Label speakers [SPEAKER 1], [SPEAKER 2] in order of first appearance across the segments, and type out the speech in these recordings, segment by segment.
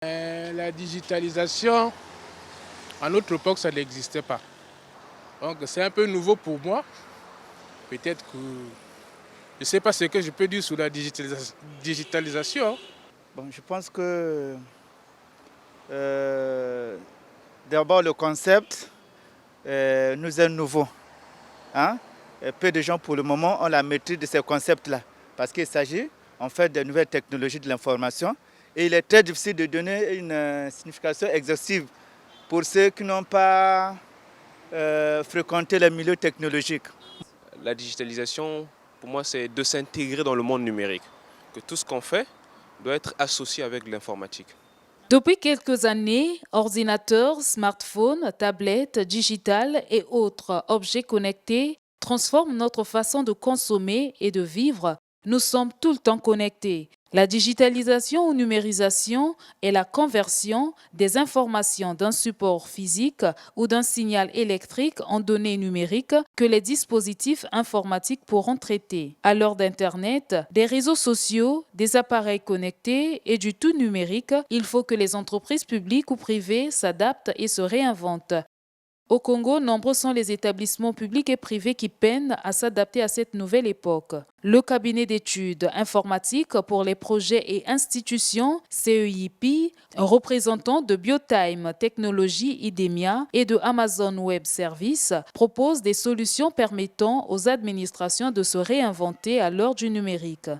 [SPEAKER 1] La digitalisation, à notre époque, ça n'existait pas. Donc c'est un peu nouveau pour moi. Peut-être que je ne sais pas ce que je peux dire sur la digitalisation.
[SPEAKER 2] Bon, je pense que euh, d'abord le concept nous est nouveau. Hein? Et peu de gens pour le moment ont la maîtrise de ces concepts-là. Parce qu'il s'agit en fait de nouvelles technologies de l'information. Et il est très difficile de donner une signification exhaustive pour ceux qui n'ont pas fréquenté le milieu technologique.
[SPEAKER 3] La digitalisation, pour moi, c'est de s'intégrer dans le monde numérique. Que tout ce qu'on fait doit être associé avec l'informatique.
[SPEAKER 4] Depuis quelques années, ordinateurs, smartphones, tablettes, digitales et autres objets connectés transforment notre façon de consommer et de vivre. Nous sommes tout le temps connectés. La digitalisation ou numérisation est la conversion des informations d'un support physique ou d'un signal électrique en données numériques que les dispositifs informatiques pourront traiter. À l'heure d'Internet, des réseaux sociaux, des appareils connectés et du tout numérique, il faut que les entreprises publiques ou privées s'adaptent et se réinventent. Au Congo, nombreux sont les établissements publics et privés qui peinent à s'adapter à cette nouvelle époque. Le cabinet d'études informatiques pour les projets et institutions, CEIP, représentant de Biotime Technologies IDEMIA et de Amazon Web Services, propose des solutions permettant aux administrations de se réinventer à l'heure du numérique.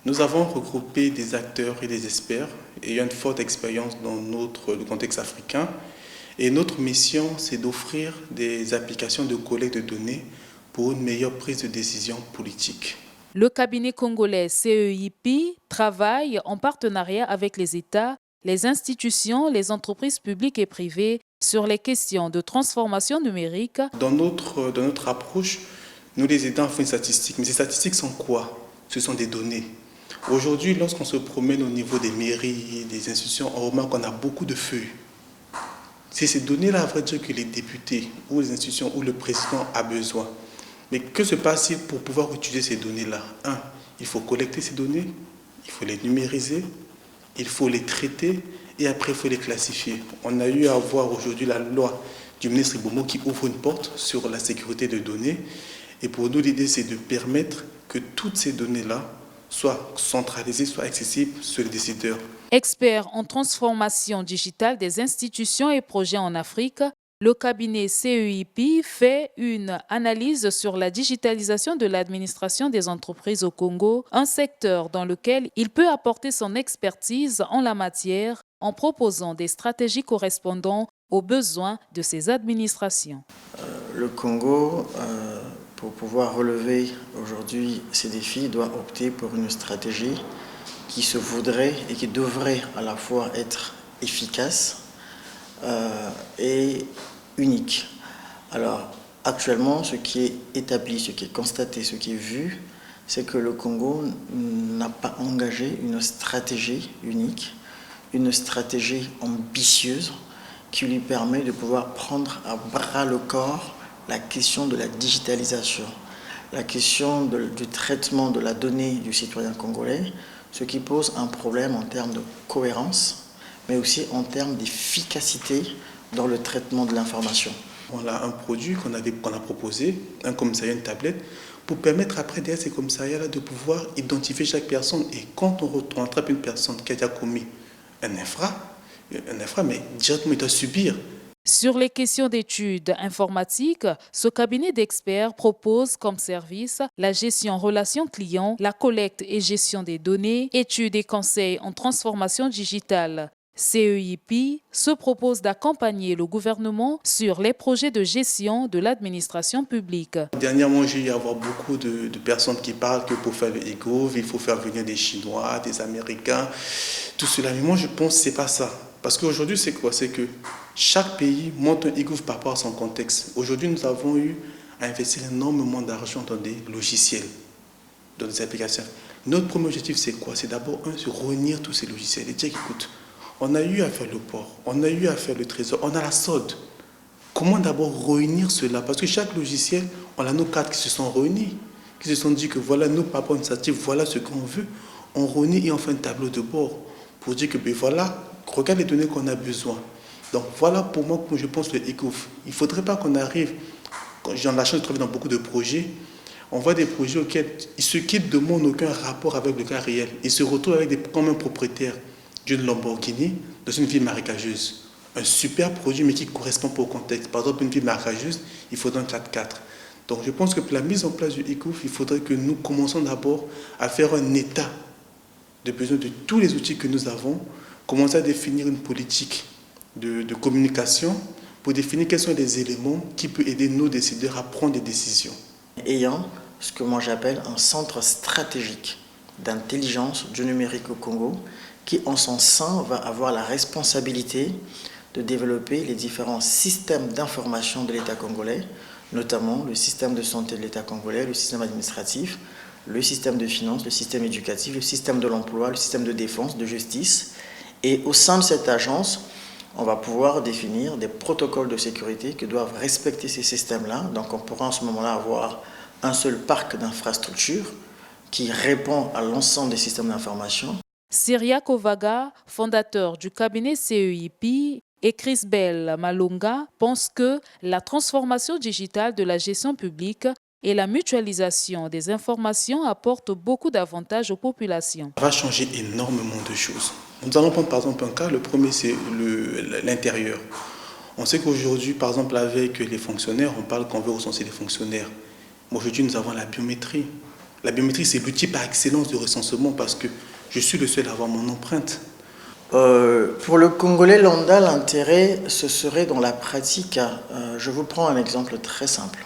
[SPEAKER 5] Nous avons regroupé des acteurs et des experts ayant une forte expérience dans le contexte africain. Et notre mission, c'est d'offrir des applications de collecte de données pour une meilleure prise de décision politique.
[SPEAKER 4] Le cabinet congolais CEIP travaille en partenariat avec les États, les institutions, les entreprises publiques et privées sur les questions de transformation numérique.
[SPEAKER 5] Dans notre approche, nous les aidons à faire une statistique. Mais ces statistiques sont quoi? Ce sont des données. Aujourd'hui, lorsqu'on se promène au niveau des mairies, des institutions, on remarque qu'on a beaucoup de feuilles. C'est ces données-là, à vrai dire, que les députés ou les institutions ou le président a besoin. Mais que se passe-t-il pour pouvoir utiliser ces données-là? Il faut collecter ces données, il faut les numériser, il faut les traiter et après il faut les classifier. On a eu à voir aujourd'hui la loi du ministre Ibomo qui ouvre une porte sur la sécurité de données. Et pour nous, l'idée, c'est de permettre que toutes ces données-là soient centralisées, soient accessibles sur les décideurs.
[SPEAKER 4] Expert en transformation digitale des institutions et projets en Afrique, le cabinet CEIP fait une analyse sur la digitalisation de l'administration des entreprises au Congo, un secteur dans lequel il peut apporter son expertise en la matière en proposant des stratégies correspondant aux besoins de ses administrations.
[SPEAKER 6] Le Congo, pour pouvoir relever aujourd'hui ces défis, doit opter pour une stratégie qui se voudrait et qui devrait à la fois être efficace et unique. Alors, actuellement, ce qui est établi, ce qui est constaté, ce qui est vu, c'est que le Congo n'a pas engagé une stratégie unique, une stratégie ambitieuse qui lui permet de pouvoir prendre à bras le corps la question de la digitalisation, la question du traitement de la donnée du citoyen congolais, ce qui pose un problème en termes de cohérence, mais aussi en termes d'efficacité dans le traitement de l'information.
[SPEAKER 5] On a un produit qu'on a proposé, un commissariat, une tablette, pour permettre après derrière ces commissariats-là de pouvoir identifier chaque personne. Et quand on attrape une personne qui a déjà commis un infra, mais directement il doit subir.
[SPEAKER 4] Sur les questions d'études informatiques, ce cabinet d'experts propose comme service la gestion relation client, la collecte et gestion des données, études et conseils en transformation digitale. CEIP se propose d'accompagner le gouvernement sur les projets de gestion de l'administration publique.
[SPEAKER 5] Dernièrement, j'ai eu à voir beaucoup de personnes qui parlent que pour faire le e-gov, il faut faire venir des Chinois, des Américains, tout cela. Mais moi, je pense que ce n'est pas ça. Parce qu'aujourd'hui, c'est quoi? C'est que chaque pays monte un e-gov par rapport à son contexte. Aujourd'hui, nous avons eu à investir énormément d'argent dans des logiciels, dans des applications. Notre premier objectif, c'est quoi? C'est d'abord, se réunir tous ces logiciels et dire, écoute, on a eu à faire le port, on a eu à faire le trésor, on a la solde. Comment d'abord réunir cela? Parce que chaque logiciel, on a nos cadres qui se sont réunis, qui se sont dit que voilà, nous, par rapport à une initiative, voilà ce qu'on veut. On réunit et on fait un tableau de bord pour dire que ben voilà, regarde les données qu'on a besoin. Donc voilà pour moi, je pense, le ECOF. Il ne faudrait pas qu'on arrive, j'ai la chance de travailler dans beaucoup de projets, on voit des projets auxquels ceux qui ne demandent aucun rapport avec le cas réel, ils se retrouvent avec comme un propriétaire d'une Lamborghini dans une ville marécageuse. Un super produit, mais qui ne correspond pas au contexte. Par exemple, une ville marécageuse, il faudrait un 4x4. Donc je pense que pour la mise en place du ECOF, il faudrait que nous commençons d'abord à faire un état de besoin de tous les outils que nous avons, commencer à définir une politique de communication pour définir quels sont les éléments qui peuvent aider nos décideurs à prendre des décisions.
[SPEAKER 6] Ayant ce que moi j'appelle un centre stratégique d'intelligence du numérique au Congo, qui en son sein va avoir la responsabilité de développer les différents systèmes d'information de l'État congolais, notamment le système de santé de l'État congolais, le système administratif, le système de finances, le système éducatif, le système de l'emploi, le système de défense, de justice. Et au sein de cette agence, on va pouvoir définir des protocoles de sécurité que doivent respecter ces systèmes-là. Donc on pourra en ce moment-là avoir un seul parc d'infrastructures qui répond à l'ensemble des systèmes d'information.
[SPEAKER 4] Cyriaque Ovaga, fondateur du cabinet CEIP, et Chrisbel Malonga pensent que la transformation digitale de la gestion publique et la mutualisation des informations apportent beaucoup d'avantages aux populations.
[SPEAKER 5] Ça va changer énormément de choses. Nous allons prendre par exemple un cas, le premier c'est l'intérieur. On sait qu'aujourd'hui, par exemple avec les fonctionnaires, on parle qu'on veut recenser les fonctionnaires. Mais aujourd'hui, nous avons la biométrie. La biométrie, c'est l'outil par excellence de recensement parce que je suis le seul à avoir mon empreinte.
[SPEAKER 6] Pour le Congolais lambda, l'intérêt, ce serait dans la pratique. Je vous prends un exemple très simple.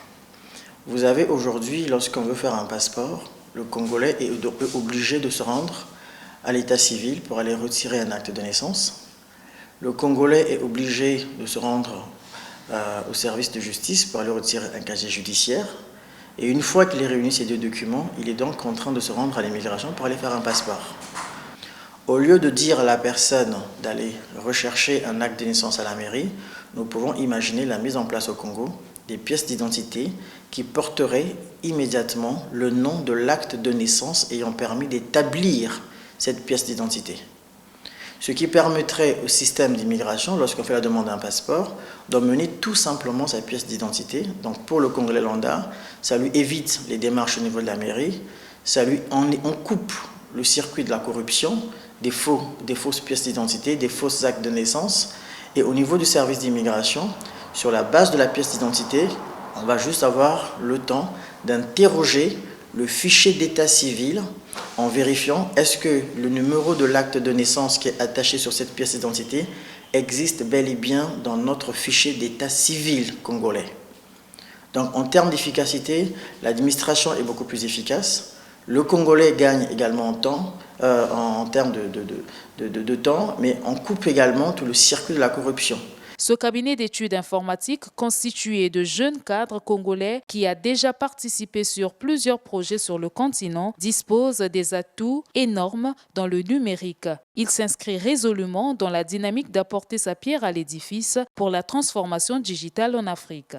[SPEAKER 6] Vous avez aujourd'hui, lorsqu'on veut faire un passeport, le Congolais est obligé de se rendre à l'état civil pour aller retirer un acte de naissance. Le Congolais est obligé de se rendre au service de justice pour aller retirer un casier judiciaire. Et une fois qu'il a réuni ces deux documents, il est donc contraint de se rendre à l'immigration pour aller faire un passeport. Au lieu de dire à la personne d'aller rechercher un acte de naissance à la mairie, nous pouvons imaginer la mise en place au Congo des pièces d'identité qui porteraient immédiatement le nom de l'acte de naissance ayant permis d'établir cette pièce d'identité. Ce qui permettrait au système d'immigration, lorsqu'on fait la demande d'un passeport, d'emmener tout simplement sa pièce d'identité. Donc pour le Congolais lambda, ça lui évite les démarches au niveau de la mairie, on coupe le circuit de la corruption, des fausses pièces d'identité, des fausses actes de naissance. Et au niveau du service d'immigration, sur la base de la pièce d'identité, on va juste avoir le temps d'interroger le fichier d'état civil en vérifiant est-ce que le numéro de l'acte de naissance qui est attaché sur cette pièce d'identité existe bel et bien dans notre fichier d'état civil congolais. Donc en termes d'efficacité, l'administration est beaucoup plus efficace. Le Congolais gagne également en temps, en termes de temps, mais on coupe également tout le circuit de la corruption.
[SPEAKER 4] Ce cabinet d'études informatiques constitué de jeunes cadres congolais qui a déjà participé sur plusieurs projets sur le continent dispose des atouts énormes dans le numérique. Il s'inscrit résolument dans la dynamique d'apporter sa pierre à l'édifice pour la transformation digitale en Afrique.